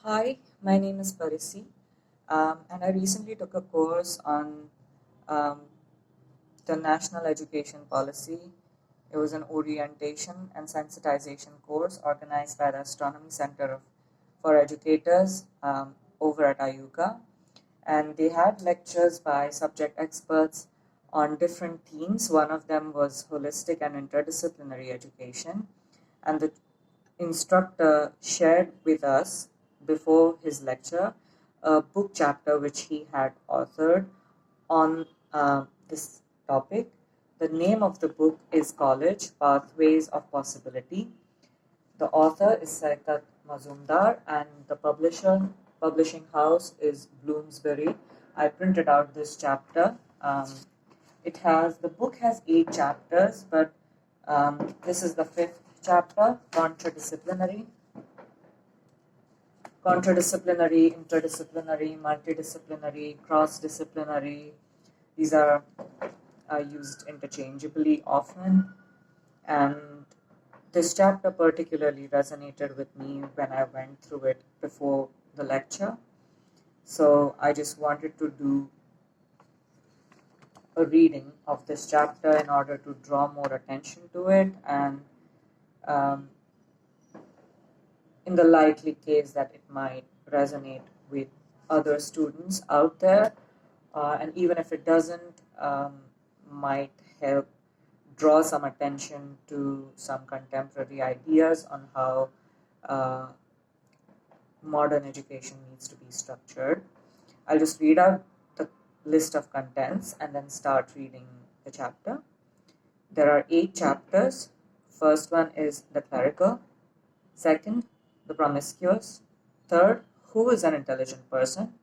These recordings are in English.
Hi, my name is Parisi, and I recently took a course on um, the National Education Policy. It was an orientation and sensitization course organized by the Astronomy Center for Educators over at IUCAA. And they had lectures by subject experts on different themes. One of them was holistic and interdisciplinary education. And the instructor shared with us before his lecture a book chapter which he had authored on this topic. The name of the book is College Pathways of Possibility. The author is Saikat Mazumdar and the publishing house is Bloomsbury. I printed out this chapter. The book has 8 chapters, but this is the 5th chapter, Contra-disciplinary. Contra-disciplinary, interdisciplinary, multidisciplinary, cross-disciplinary. These are used interchangeably often. And this chapter particularly resonated with me when I went through it before the lecture. So I just wanted to do a reading of this chapter in order to draw more attention to it, and in the likely case that it might resonate with other students out there, and even if it doesn't, might help draw some attention to some contemporary ideas on how modern education needs to be structured. I'll just read out the list of contents and then start reading the chapter. There are 8 chapters. First one is the clerical. Second, the promiscuous. Third, who is an intelligent person.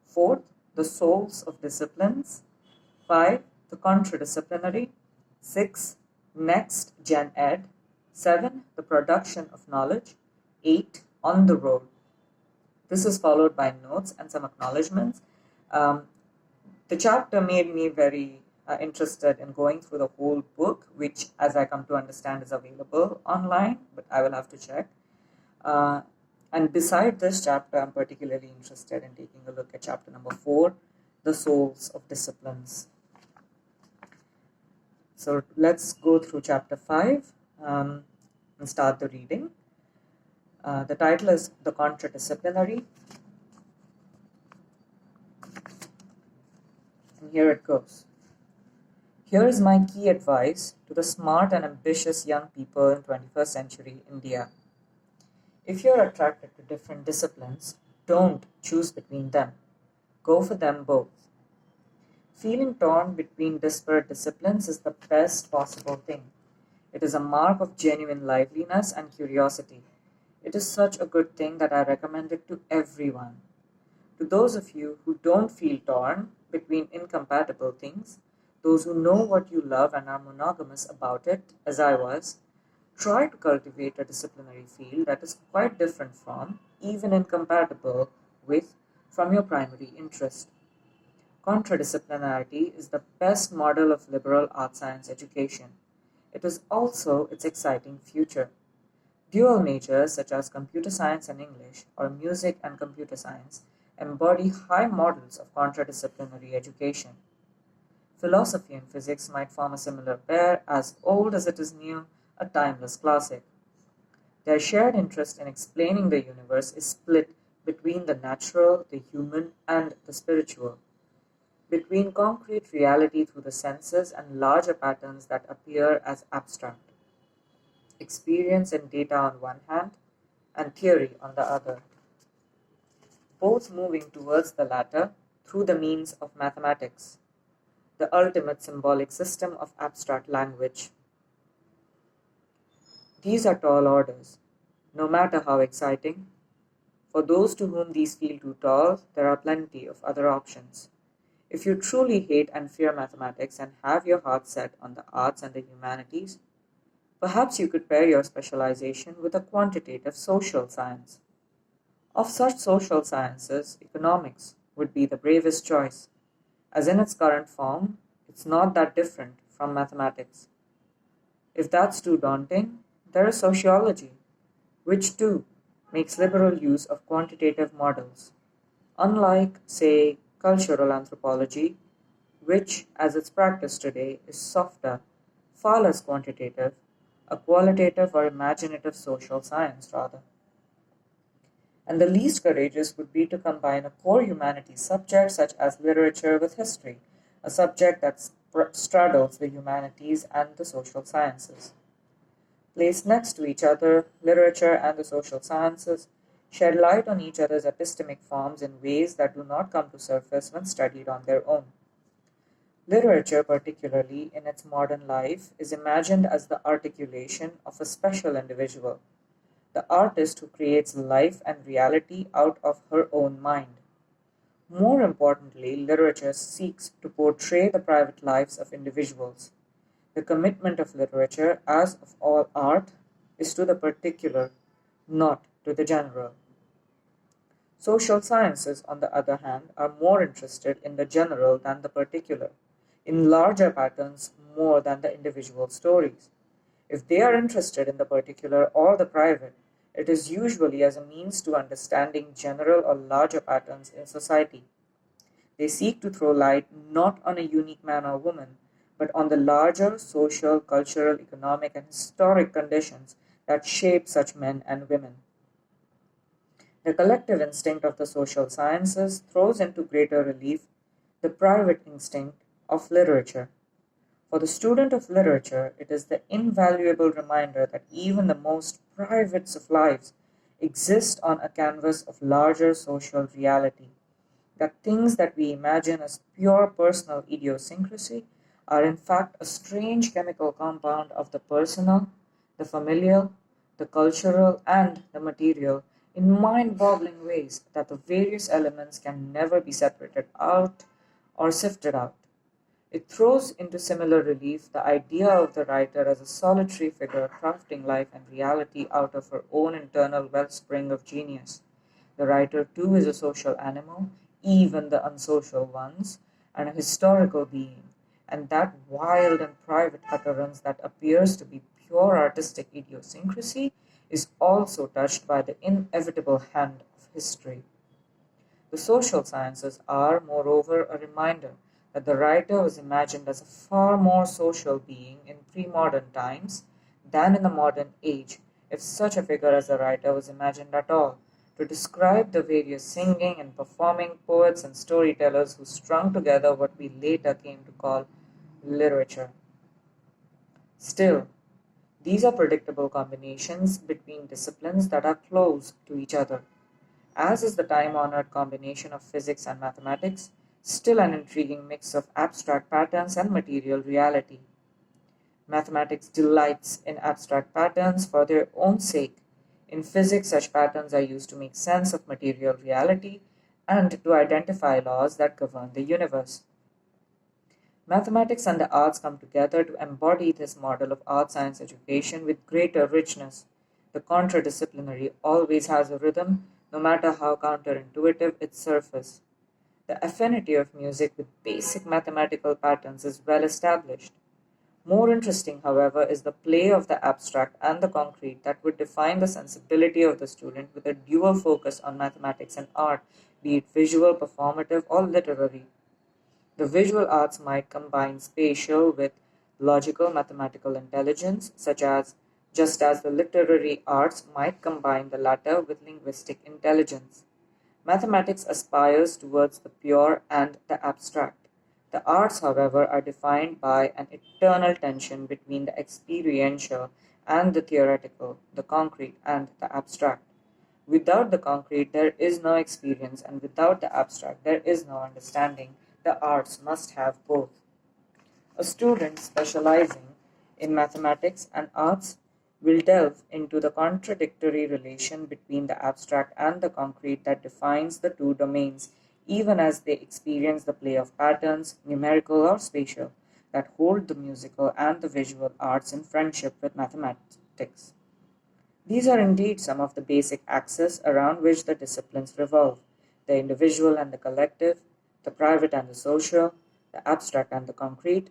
Fourth, the souls of disciplines. 5, the contra-disciplinary. 6, next gen ed. 7, the production of knowledge. 8, on the road. This is followed by notes and some acknowledgements. The chapter made me very interested in going through the whole book, which, as I come to understand, is available online, but I will have to check. And beside this chapter, I'm particularly interested in taking a look at chapter number 4, the souls of disciplines. So let's go through chapter 5 and start the reading. The title is The Contra-disciplinary. And here it goes. Here is my key advice to the smart and ambitious young people in 21st century India. If you're attracted to different disciplines, don't choose between them. Go for them both. Feeling torn between disparate disciplines is the best possible thing. It is a mark of genuine liveliness and curiosity. It is such a good thing that I recommend it to everyone. To those of you who don't feel torn between incompatible things, those who know what you love and are monogamous about it, as I was, try to cultivate a disciplinary field that is quite different from, even incompatible with, from your primary interest. Contra-disciplinarity is the best model of liberal art-science education. It is also its exciting future. Dual majors such as computer science and English, or music and computer science, embody high models of contra-disciplinary education. Philosophy and physics might form a similar pair, as old as it is new, a timeless classic. Their shared interest in explaining the universe is split between the natural, the human, and the spiritual, between concrete reality through the senses and larger patterns that appear as abstract. Experience and data on one hand, and theory on the other, both moving towards the latter through the means of mathematics, the ultimate symbolic system of abstract language. These are tall orders, no matter how exciting. For those to whom these feel too tall, there are plenty of other options. If you truly hate and fear mathematics and have your heart set on the arts and the humanities, perhaps you could pair your specialization with a quantitative social science. Of such social sciences, economics would be the bravest choice, as in its current form, it's not that different from mathematics. If that's too daunting, there is sociology, which too makes liberal use of quantitative models. Unlike, say, cultural anthropology, which, as it's practiced today, is softer, far less quantitative, a qualitative or imaginative social science, rather. And the least courageous would be to combine a core humanities subject such as literature with history, a subject that straddles the humanities and the social sciences. Placed next to each other, literature and the social sciences shed light on each other's epistemic forms in ways that do not come to surface when studied on their own. Literature, particularly in its modern life, is imagined as the articulation of a special individual, the artist who creates life and reality out of her own mind. More importantly, literature seeks to portray the private lives of individuals. The commitment of literature, as of all art, is to the particular, not to the general. Social sciences, on the other hand, are more interested in the general than the particular, in larger patterns more than the individual stories. If they are interested in the particular or the private, it is usually as a means to understanding general or larger patterns in society. They seek to throw light not on a unique man or woman, but on the larger social, cultural, economic, and historic conditions that shape such men and women. The collective instinct of the social sciences throws into greater relief the private instinct of literature. For the student of literature, it is the invaluable reminder that even the most private of lives exist on a canvas of larger social reality, that things that we imagine as pure personal idiosyncrasy are in fact a strange chemical compound of the personal, the familial, the cultural, and the material in mind-boggling ways that the various elements can never be separated out or sifted out. It throws into similar relief the idea of the writer as a solitary figure crafting life and reality out of her own internal wellspring of genius. The writer, too, is a social animal, even the unsocial ones, and a historical being, and that wild and private utterance that appears to be pure artistic idiosyncrasy is also touched by the inevitable hand of history. The social sciences are, moreover, a reminder that the writer was imagined as a far more social being in pre-modern times than in the modern age, if such a figure as a writer was imagined at all, to describe the various singing and performing poets and storytellers who strung together what we later came to call literature. Still, these are predictable combinations between disciplines that are close to each other. As is the time-honored combination of physics and mathematics, still an intriguing mix of abstract patterns and material reality. Mathematics delights in abstract patterns for their own sake. In physics, such patterns are used to make sense of material reality and to identify laws that govern the universe. Mathematics and the arts come together to embody this model of art-science education with greater richness. The contra-disciplinary always has a rhythm, no matter how counterintuitive its surface. The affinity of music with basic mathematical patterns is well established. More interesting, however, is the play of the abstract and the concrete that would define the sensibility of the student with a dual focus on mathematics and art, be it visual, performative, or literary. The visual arts might combine spatial with logical mathematical intelligence, just as the literary arts might combine the latter with linguistic intelligence. Mathematics aspires towards the pure and the abstract. The arts, however, are defined by an eternal tension between the experiential and the theoretical, the concrete and the abstract. Without the concrete, there is no experience, and without the abstract, there is no understanding. The arts must have both. A student specializing in mathematics and arts will delve into the contradictory relation between the abstract and the concrete that defines the two domains, even as they experience the play of patterns, numerical or spatial, that hold the musical and the visual arts in friendship with mathematics. These are indeed some of the basic axes around which the disciplines revolve: the individual and the collective, the private and the social, the abstract and the concrete.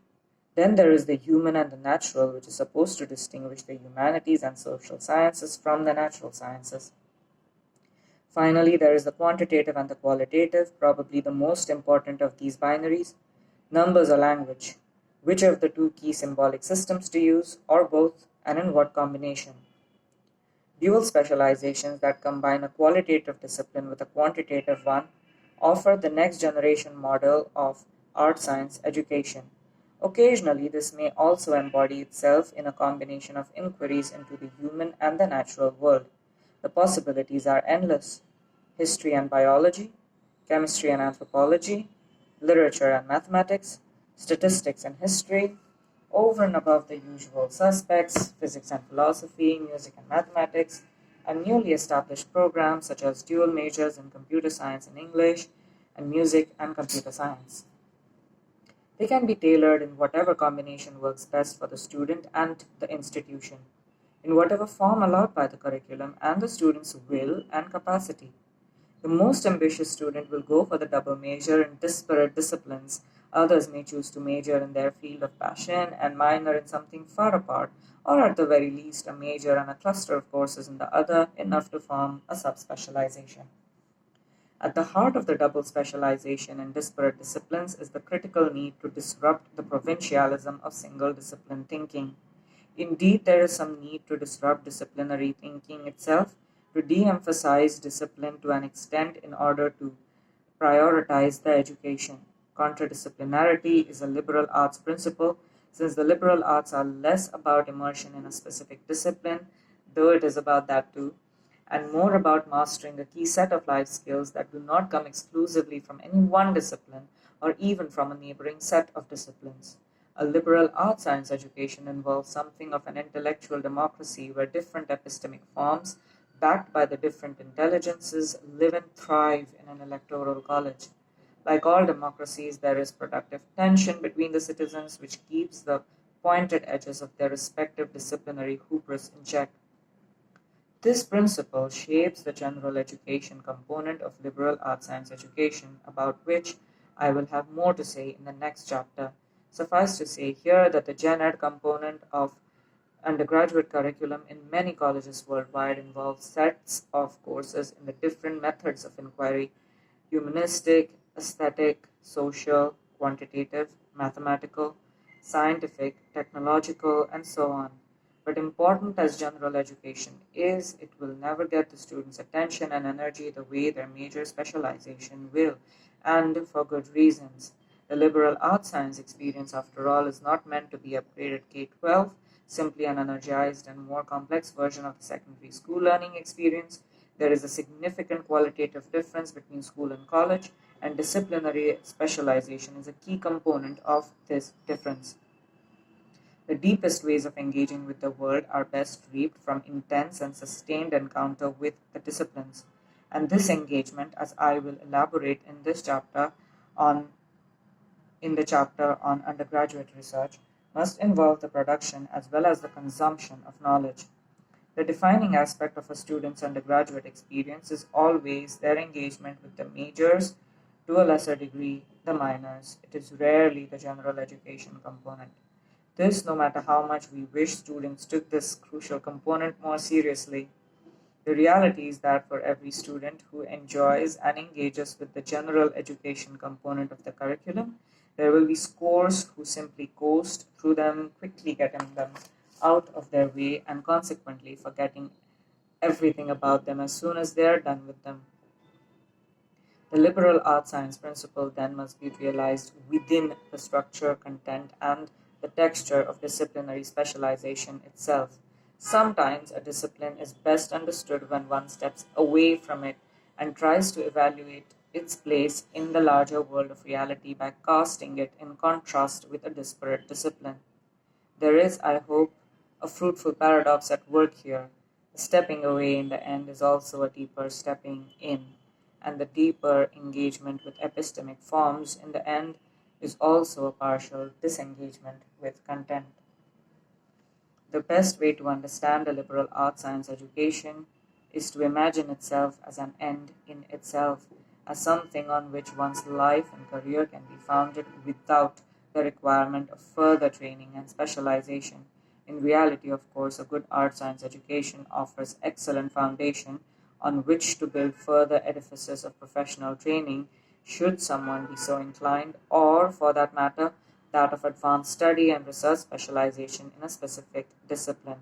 Then there is the human and the natural, which is supposed to distinguish the humanities and social sciences from the natural sciences. Finally, there is the quantitative and the qualitative, probably the most important of these binaries, numbers or language. Which of the two key symbolic systems to use, or both, and in what combination? Dual specializations that combine a qualitative discipline with a quantitative one offer the next generation model of art science education. Occasionally, this may also embody itself in a combination of inquiries into the human and the natural world. The possibilities are endless: history and biology, chemistry and anthropology, literature and mathematics, statistics and history, over and above the usual suspects, physics and philosophy, music and mathematics, and newly established programs such as dual majors in computer science and English, and music and computer science. They can be tailored in whatever combination works best for the student and the institution, in whatever form allowed by the curriculum and the student's will and capacity. The most ambitious student will go for the double major in disparate disciplines. Others may choose to major in their field of passion and minor in something far apart, or at the very least a major and a cluster of courses in the other, enough to form a subspecialization. At the heart of the double specialization in disparate disciplines is the critical need to disrupt the provincialism of single discipline thinking. Indeed, there is some need to disrupt disciplinary thinking itself, to de emphasize discipline to an extent in order to prioritize the education. Contra-disciplinarity is a liberal arts principle, since the liberal arts are less about immersion in a specific discipline, though it is about that too, and more about mastering a key set of life skills that do not come exclusively from any one discipline or even from a neighboring set of disciplines. A liberal arts science education involves something of an intellectual democracy where different epistemic forms, backed by the different intelligences, live and thrive in an electoral college. Like all democracies, there is productive tension between the citizens, which keeps the pointed edges of their respective disciplinary hubris in check. This principle shapes the general education component of liberal arts science education, about which I will have more to say in the next chapter. Suffice to say here that the gen ed component of undergraduate curriculum in many colleges worldwide involves sets of courses in the different methods of inquiry: humanistic, aesthetic, social, quantitative, mathematical, scientific, technological, and so on. But important as general education is, it will never get the students' attention and energy the way their major specialization will, and for good reasons. The liberal arts science experience, after all, is not meant to be upgraded K-12, simply an energized and more complex version of the secondary school learning experience. There is a significant qualitative difference between school and college, and disciplinary specialization is a key component of this difference. The deepest ways of engaging with the world are best reaped from intense and sustained encounter with the disciplines, and this engagement, as I will elaborate in this chapter on in the chapter on undergraduate research, must involve the production as well as the consumption of knowledge. The defining aspect of a student's undergraduate experience is always their engagement with the majors, to a lesser degree the minors. It is rarely the general education component. This, no matter how much we wish students took this crucial component more seriously. The reality is that for every student who enjoys and engages with the general education component of the curriculum, there will be scores who simply coast through them, quickly getting them out of their way and consequently forgetting everything about them as soon as they are done with them. The liberal arts science principle then must be realized within the structure, content, and the texture of disciplinary specialization itself. Sometimes a discipline is best understood when one steps away from it and tries to evaluate its place in the larger world of reality by casting it in contrast with a disparate discipline. There is, I hope, a fruitful paradox at work here. The stepping away in the end is also a deeper stepping in, and the deeper engagement with epistemic forms in the end is also a partial disengagement with content. The best way to understand a liberal arts science education is to imagine itself as an end in itself, as something on which one's life and career can be founded without the requirement of further training and specialization. In reality, of course, a good art science education offers excellent foundation on which to build further edifices of professional training, should someone be so inclined, or, for that matter, that of advanced study and research specialization in a specific discipline.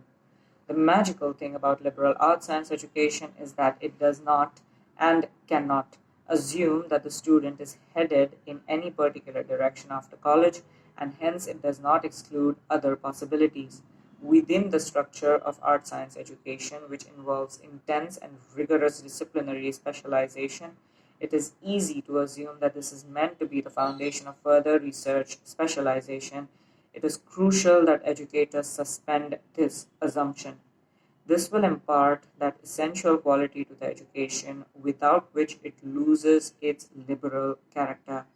The magical thing about liberal arts science education is that it does not and cannot assume that the student is headed in any particular direction after college, and hence it does not exclude other possibilities. Within the structure of art science education, which involves intense and rigorous disciplinary specialization, it is easy to assume that this is meant to be the foundation of further research specialization. It is crucial that educators suspend this assumption. This will impart that essential quality to the education without which it loses its liberal character.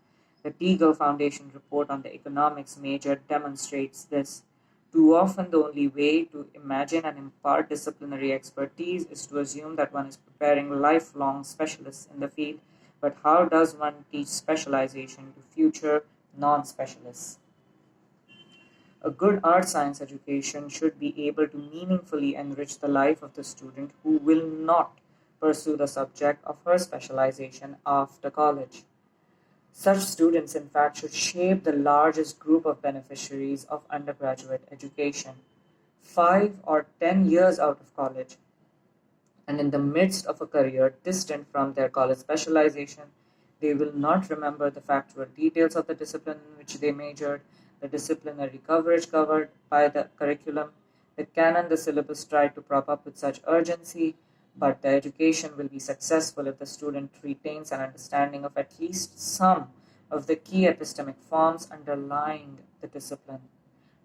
The Teagle Foundation report on the economics major demonstrates this. Too often, the only way to imagine and impart disciplinary expertise is to assume that one is preparing lifelong specialists in the field. But how does one teach specialization to future non-specialists? A good art science education should be able to meaningfully enrich the life of the student who will not pursue the subject of her specialization after college. Such students, in fact, should shape the largest group of beneficiaries of undergraduate education. 5 or 10 years out of college, and in the midst of a career distant from their college specialization, they will not remember the factual details of the discipline in which they majored, the disciplinary coverage covered by the curriculum, the canon the syllabus tried to prop up with such urgency, but the education will be successful if the student retains an understanding of at least some of the key epistemic forms underlying the discipline.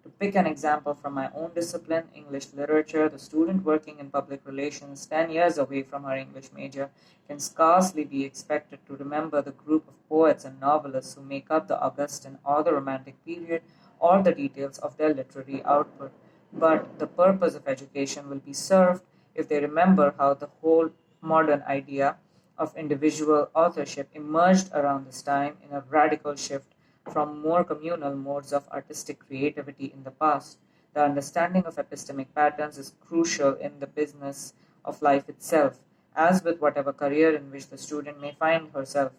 To pick an example from my own discipline, English literature, the student working in public relations 10 years away from her English major can scarcely be expected to remember the group of poets and novelists who make up the Augustan or the Romantic period or the details of their literary output. But the purpose of education will be served if they remember how the whole modern idea of individual authorship emerged around this time in a radical shift from more communal modes of artistic creativity in the past. The understanding of epistemic patterns is crucial in the business of life itself, as with whatever career in which the student may find herself.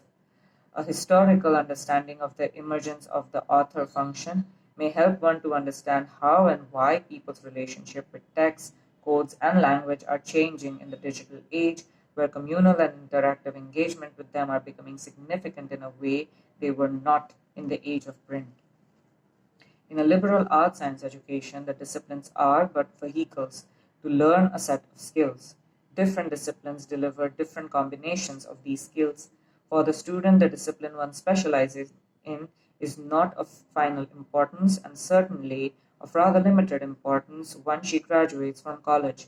A historical understanding of the emergence of the author function may help one to understand how and why people's relationship with text, codes, and language are changing in the digital age, where communal and interactive engagement with them are becoming significant in a way they were not in the age of print. In a liberal arts science education, the disciplines are but vehicles to learn a set of skills. Different disciplines deliver different combinations of these skills. For the student, the discipline one specializes in is not of final importance and certainly of rather limited importance once she graduates from college.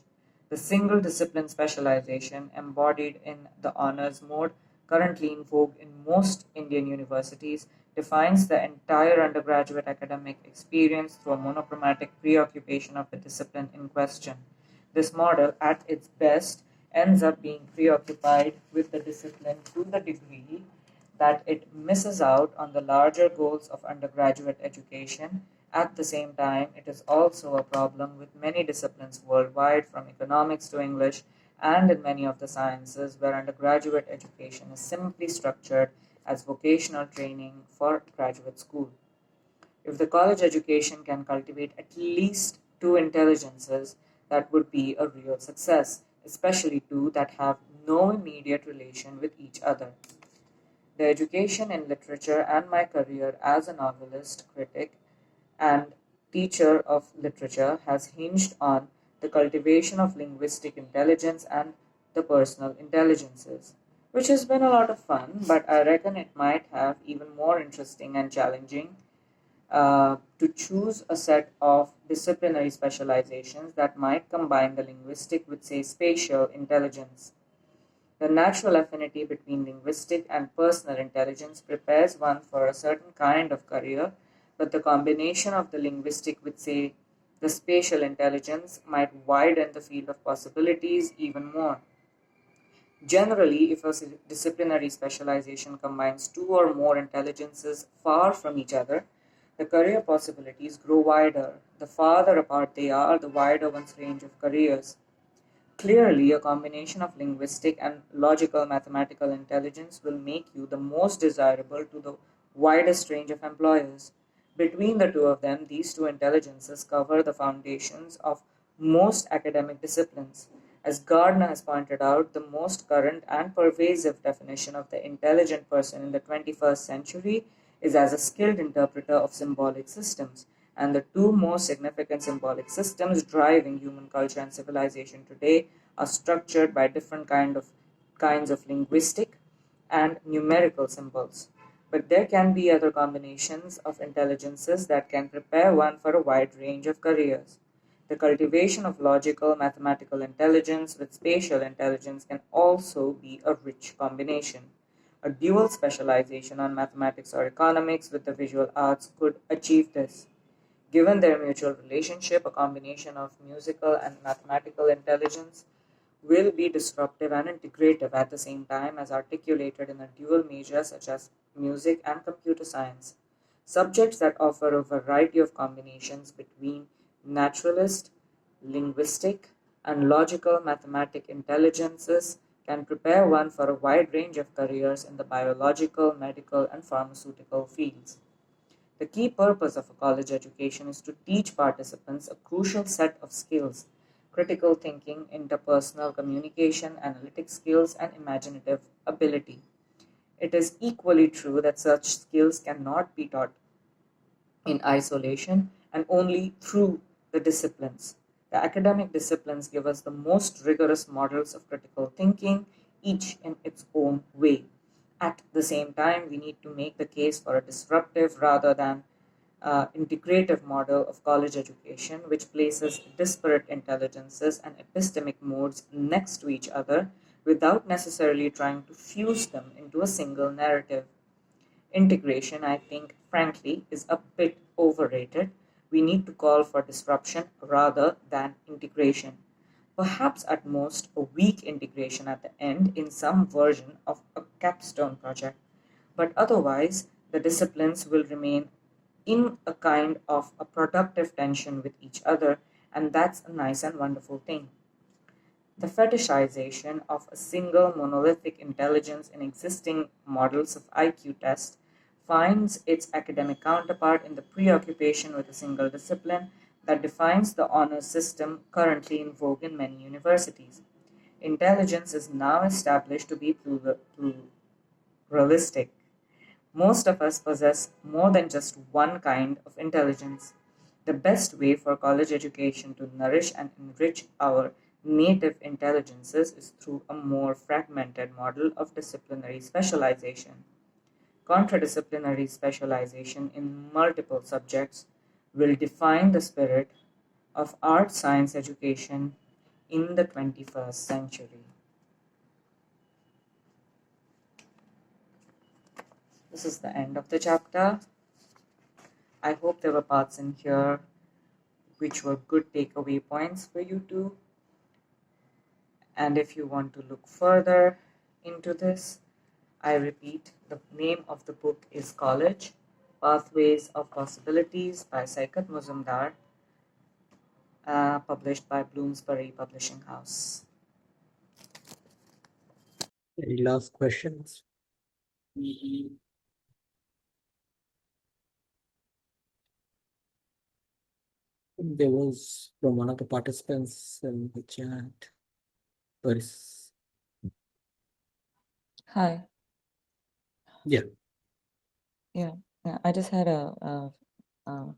The single discipline specialization embodied in the honors mode currently in vogue in most Indian universities defines the entire undergraduate academic experience through a monochromatic preoccupation of the discipline in question. This model, at its best, ends up being preoccupied with the discipline to the degree that it misses out on the larger goals of undergraduate education. At the same time, it is also a problem with many disciplines worldwide, from economics to English, and in many of the sciences, where undergraduate education is simply structured as vocational training for graduate school. If the college education can cultivate at least two intelligences, that would be a real success, especially two that have no immediate relation with each other. The education in literature and my career as a novelist, critic, and teacher of literature has hinged on the cultivation of linguistic intelligence and the personal intelligences, which has been a lot of fun, but I reckon it might have even more interesting and challenging to choose a set of disciplinary specializations that might combine the linguistic with, say, spatial intelligence. The natural affinity between linguistic and personal intelligence prepares one for a certain kind of career, but the combination of the linguistic with, say, the spatial intelligence might widen the field of possibilities even more. Generally, if a disciplinary specialization combines two or more intelligences far from each other, the career possibilities grow wider. The farther apart they are, the wider one's range of careers. Clearly, a combination of linguistic and logical mathematical intelligence will make you the most desirable to the widest range of employers. Between the two of them, these two intelligences cover the foundations of most academic disciplines. As Gardner has pointed out, the most current and pervasive definition of the intelligent person in the 21st century is as a skilled interpreter of symbolic systems, and the two most significant symbolic systems driving human culture and civilization today are structured by different kinds of linguistic and numerical symbols. But there can be other combinations of intelligences that can prepare one for a wide range of careers. The cultivation of logical mathematical intelligence with spatial intelligence can also be a rich combination. A dual specialization on mathematics or economics with the visual arts could achieve this. Given their mutual relationship, a combination of musical and mathematical intelligence will be disruptive and integrative at the same time as articulated in a dual major such as music and computer science. Subjects that offer a variety of combinations between naturalist, linguistic, and logical mathematic intelligences can prepare one for a wide range of careers in the biological, medical, and pharmaceutical fields. The key purpose of a college education is to teach participants a crucial set of skills: critical thinking, interpersonal communication, analytic skills, and imaginative ability. It is equally true that such skills cannot be taught in isolation and only through the disciplines. The academic disciplines give us the most rigorous models of critical thinking, each in its own way. At the same time, we need to make the case for a disruptive rather than integrative model of college education, which places disparate intelligences and epistemic modes next to each other without necessarily trying to fuse them into a single narrative. Integration, I think, frankly, is a bit overrated. We need to call for disruption rather than integration. Perhaps at most a weak integration at the end in some version of a capstone project. But otherwise, the disciplines will remain in a kind of a productive tension with each other, and that's a nice and wonderful thing. The fetishization of a single monolithic intelligence in existing models of IQ tests finds its academic counterpart in the preoccupation with a single discipline that defines the honors system currently in vogue in many universities. Intelligence is now established to be pluralistic. Most of us possess more than just one kind of intelligence. The best way for college education to nourish and enrich our native intelligences is through a more fragmented model of disciplinary specialization. Contra-disciplinary specialization in multiple subjects will define the spirit of art science education in the 21st century. This is the end of the chapter. I hope there were parts in here which were good takeaway points for you too. And if you want to look further into this, I repeat, the name of the book is College, Pathways of Possibilities by Saikat Muzumdar, published by Bloomsbury Publishing House. Any last questions? There was from one of the participants in the chat. Boris. Hi. Yeah. Yeah. I just had a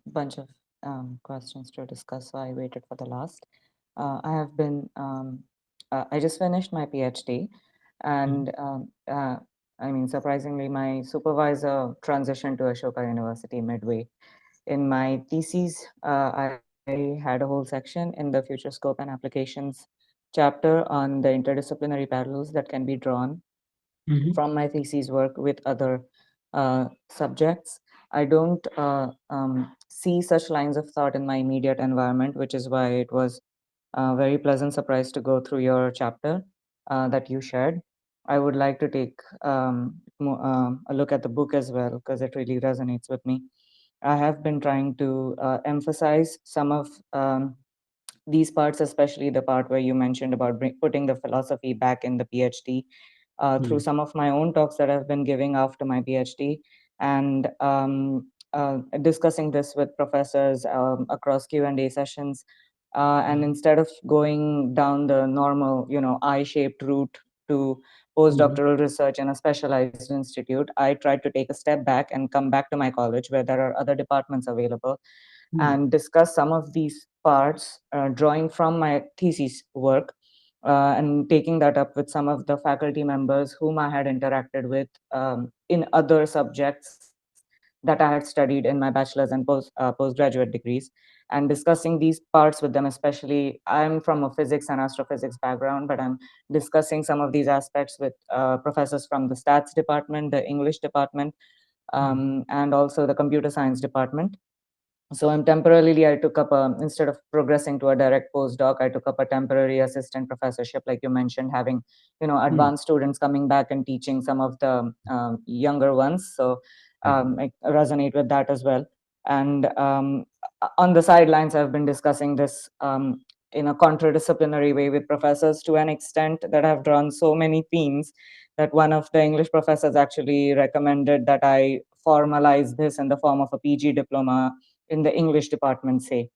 bunch of questions to discuss, so I waited for the last. I have been, I just finished my PhD, and I mean, surprisingly, my supervisor transitioned to Ashoka University midway. In my thesis, I had a whole section in the future scope and applications chapter on the interdisciplinary parallels that can be drawn from my thesis work with other subjects. I don't see such lines of thought in my immediate environment, which is why it was a very pleasant surprise to go through your chapter that you shared. I would like to take a look at the book as well, because it really resonates with me. I have been trying to emphasize some of these parts, especially the part where you mentioned about putting the philosophy back in the PhD, through some of my own talks that I've been giving after my PhD, and discussing this with professors across Q&A sessions. And instead of going down the normal, I-shaped route to postdoctoral research in a specialized institute, I tried to take a step back and come back to my college where there are other departments available and discuss some of these parts, drawing from my thesis work, and taking that up with some of the faculty members whom I had interacted with in other subjects that I had studied in my bachelor's and postgraduate degrees, and discussing these parts with them. Especially, I'm from a physics and astrophysics background, but I'm discussing some of these aspects with professors from the stats department, the English department, and also the computer science department. So I took up instead of progressing to a direct postdoc, I took up a temporary assistant professorship, like you mentioned, having advanced students coming back and teaching some of the younger ones. So I resonate with that as well. And on the sidelines, I've been discussing this in a contra-disciplinary way with professors, to an extent that I've drawn so many themes that one of the English professors actually recommended that I formalize this in the form of a PG diploma in the English department, say.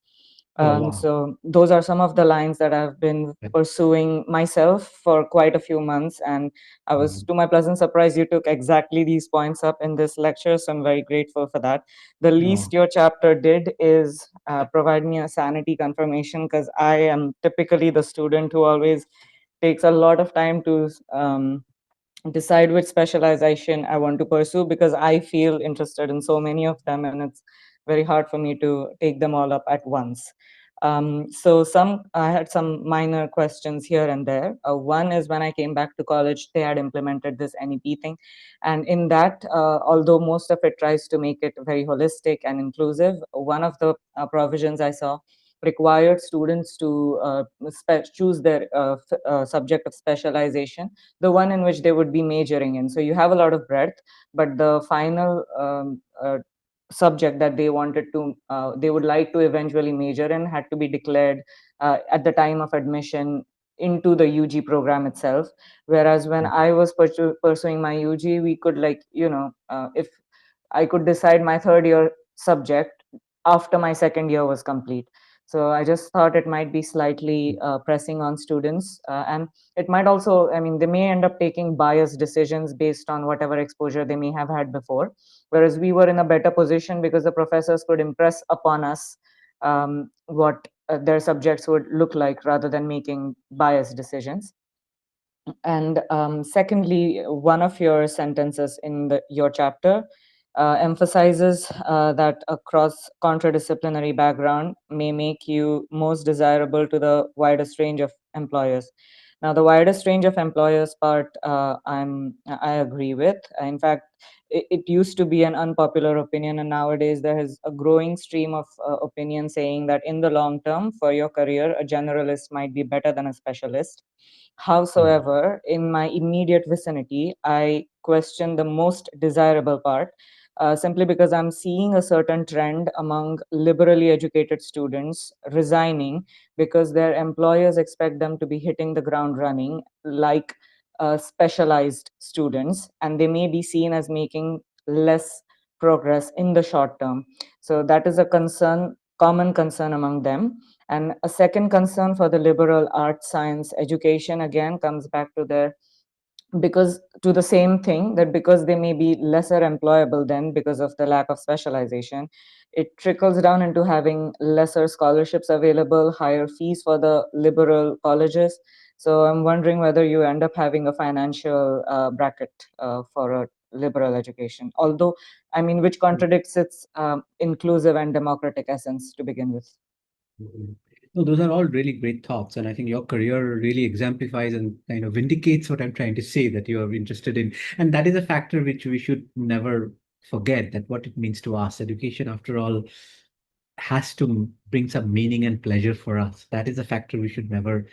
So those are some of the lines that I've been pursuing myself for quite a few months. And I was, to my pleasant surprise, you took exactly these points up in this lecture. So I'm very grateful for that. The least your chapter did is provide me a sanity confirmation, because I am typically the student who always takes a lot of time to decide which specialization I want to pursue, because I feel interested in so many of them, and it's very hard for me to take them all up at once. So I had some minor questions here and there. One is, when I came back to college, they had implemented this NEP thing. And in that, although most of it tries to make it very holistic and inclusive, one of the provisions I saw required students to choose their subject of specialization, the one in which they would be majoring in. So you have a lot of breadth, but the final subject that they would like to eventually major in had to be declared at the time of admission into the UG program itself. Whereas when I was pursuing my UG, we could, if I could decide my third year subject after my second year was complete. So I just thought it might be slightly pressing on students, and it might also, they may end up taking biased decisions based on whatever exposure they may have had before, whereas we were in a better position because the professors could impress upon us what their subjects would look like, rather than making biased decisions. And secondly, one of your sentences in your chapter emphasizes that a contra-disciplinary background may make you most desirable to the widest range of employers. Now, the widest range of employers part, I agree with. In fact, it used to be an unpopular opinion, and nowadays there is a growing stream of opinion saying that in the long term, for your career, a generalist might be better than a specialist. Howsoever, in my immediate vicinity, I question the most desirable part, simply because I'm seeing a certain trend among liberally educated students resigning because their employers expect them to be hitting the ground running like specialized students, and they may be seen as making less progress in the short term. So that is a common concern among them. And a second concern for the liberal arts science education, again, comes back to the same thing, that because they may be lesser employable then because of the lack of specialization, it trickles down into having lesser scholarships available, higher fees for the liberal colleges. So I'm wondering whether you end up having a financial bracket for a liberal education, although, which contradicts its inclusive and democratic essence to begin with. No, those are all really great thoughts, and I think your career really exemplifies and kind of vindicates what I'm trying to say, that you are interested in, and that is a factor which we should never forget, that what it means to us. Education, after all, has to bring some meaning and pleasure for us. That is a factor we should never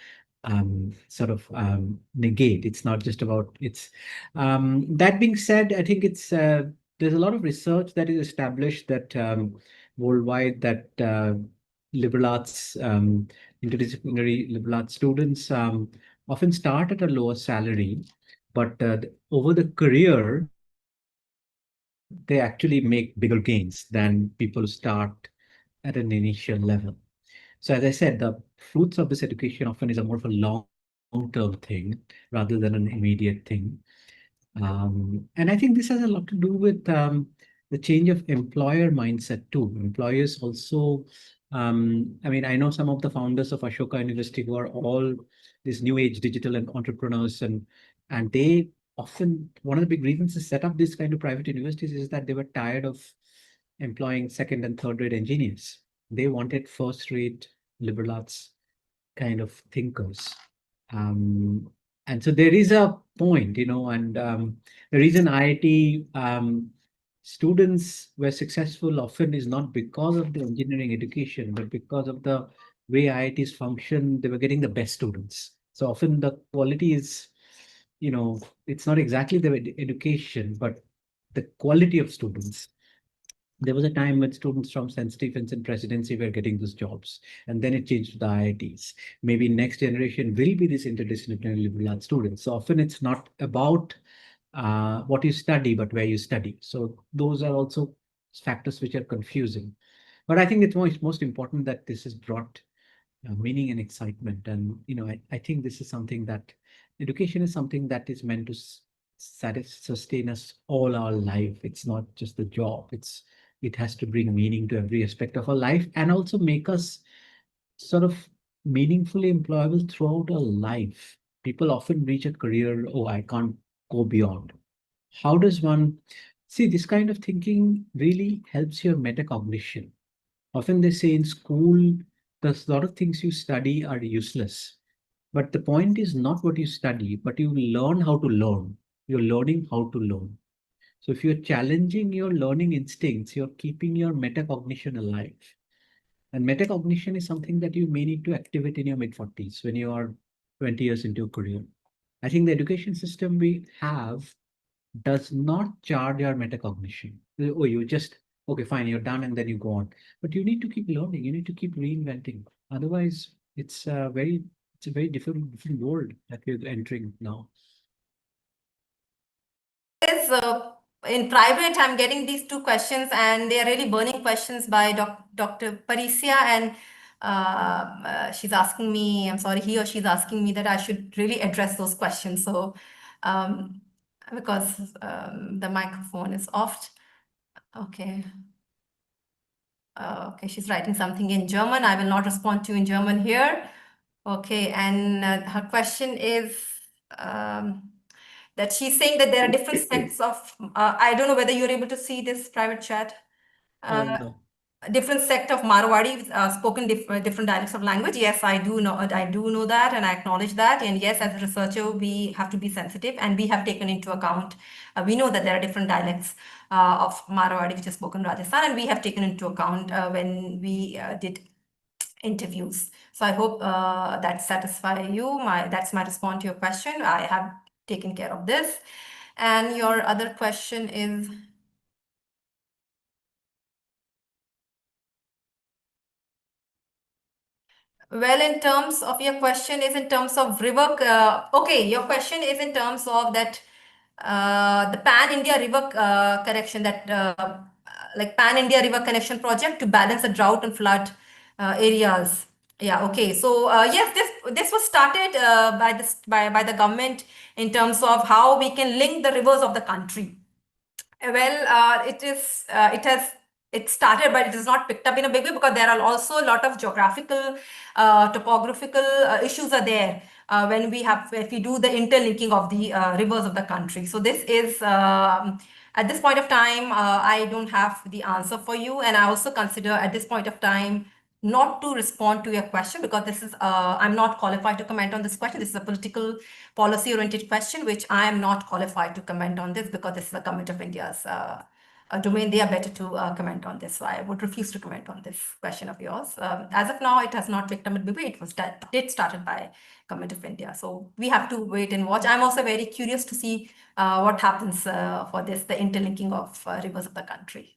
negate. It's not just about it's. That being said, I think there's a lot of research that is established that worldwide that liberal arts interdisciplinary liberal arts students often start at a lower salary, but over the career, they actually make bigger gains than people who start at an initial level. So as I said, the fruits of this education often is a more of a long-term thing rather than an immediate thing. And I think this has a lot to do with the change of employer mindset too. Employers also, I mean, I know some of the founders of Ashoka University who are all these new age digital and entrepreneurs, and they often, one of the big reasons to set up this kind of private universities is that they were tired of employing second and third rate engineers. They wanted first rate liberal arts kind of thinkers. And so there is a point, and the reason IIT students were successful often is not because of the engineering education, but because of the way IITs function. They were getting the best students. So often the quality is, it's not exactly the education, but the quality of students. There was a time when students from Sensitization and Presidency were getting those jobs, and then it changed to the IITs. Maybe next generation will be this interdisciplinary liberal arts students. So often it's not about what you study, but where you study. So those are also factors which are confusing. But I think it's most important that this has brought meaning and excitement. And I think this is something that education is something that is meant to sustain us all our life. It's not just the job. It has to bring meaning to every aspect of our life and also make us sort of meaningfully employable throughout our life. People often reach a career, oh, I can't go beyond. How does one see this kind of thinking really helps your metacognition? Often they say in school, there's a lot of things you study are useless. But the point is not what you study, but you learn how to learn. You're learning how to learn. So if you're challenging your learning instincts, you're keeping your metacognition alive. And metacognition is something that you may need to activate in your mid-40s when you are 20 years into your career. I think the education system we have does not charge our metacognition. Oh, you just, okay, fine, you're done, and then you go on. But you need to keep learning. You need to keep reinventing. Otherwise, it's a very different world that we're entering now. Is in private, I'm getting these two questions, and they are really burning questions by Dr. Parisya, and she's asking me, I'm sorry, he or she's asking me that I should really address those questions. So, because the microphone is off. Okay. Okay, she's writing something in German. I will not respond to you in German here. Okay, and her question is that she's saying that there are different sects of, I don't know whether you're able to see this private chat. No. Different sect of Marwari spoken different dialects of language. Yes, I do know that, and I acknowledge that. And yes, as a researcher, we have to be sensitive, and we have taken into account. We know that there are different dialects of Marwari which is spoken in Rajasthan, and we have taken into account when we did interviews. So I hope that satisfies you. That's my response to your question. I have taken care of this. And your other question is. Well, in terms of your question is in terms of river, okay, your question is in terms of that the Pan-India river connection, that like Pan-India river connection project to balance the drought and flood areas. Yeah, okay. So yes, this was started by the government in terms of how we can link the rivers of the country. Well, it started, but it is not picked up in a big way because there are also a lot of geographical, topographical issues are there if we do the interlinking of the rivers of the country. So this is at this point of time, I don't have the answer for you, and I also consider at this point of time not to respond to your question because this is I'm not qualified to comment on this question. This is a political policy oriented question which I am not qualified to comment on this because this is the government of India's domain. They are better to comment on this, so I would refuse to comment on this question of yours. As of now, it has not picked up. It was started by government of India, so we have to wait and watch. I'm also very curious to see what happens for this, the interlinking of rivers of the country.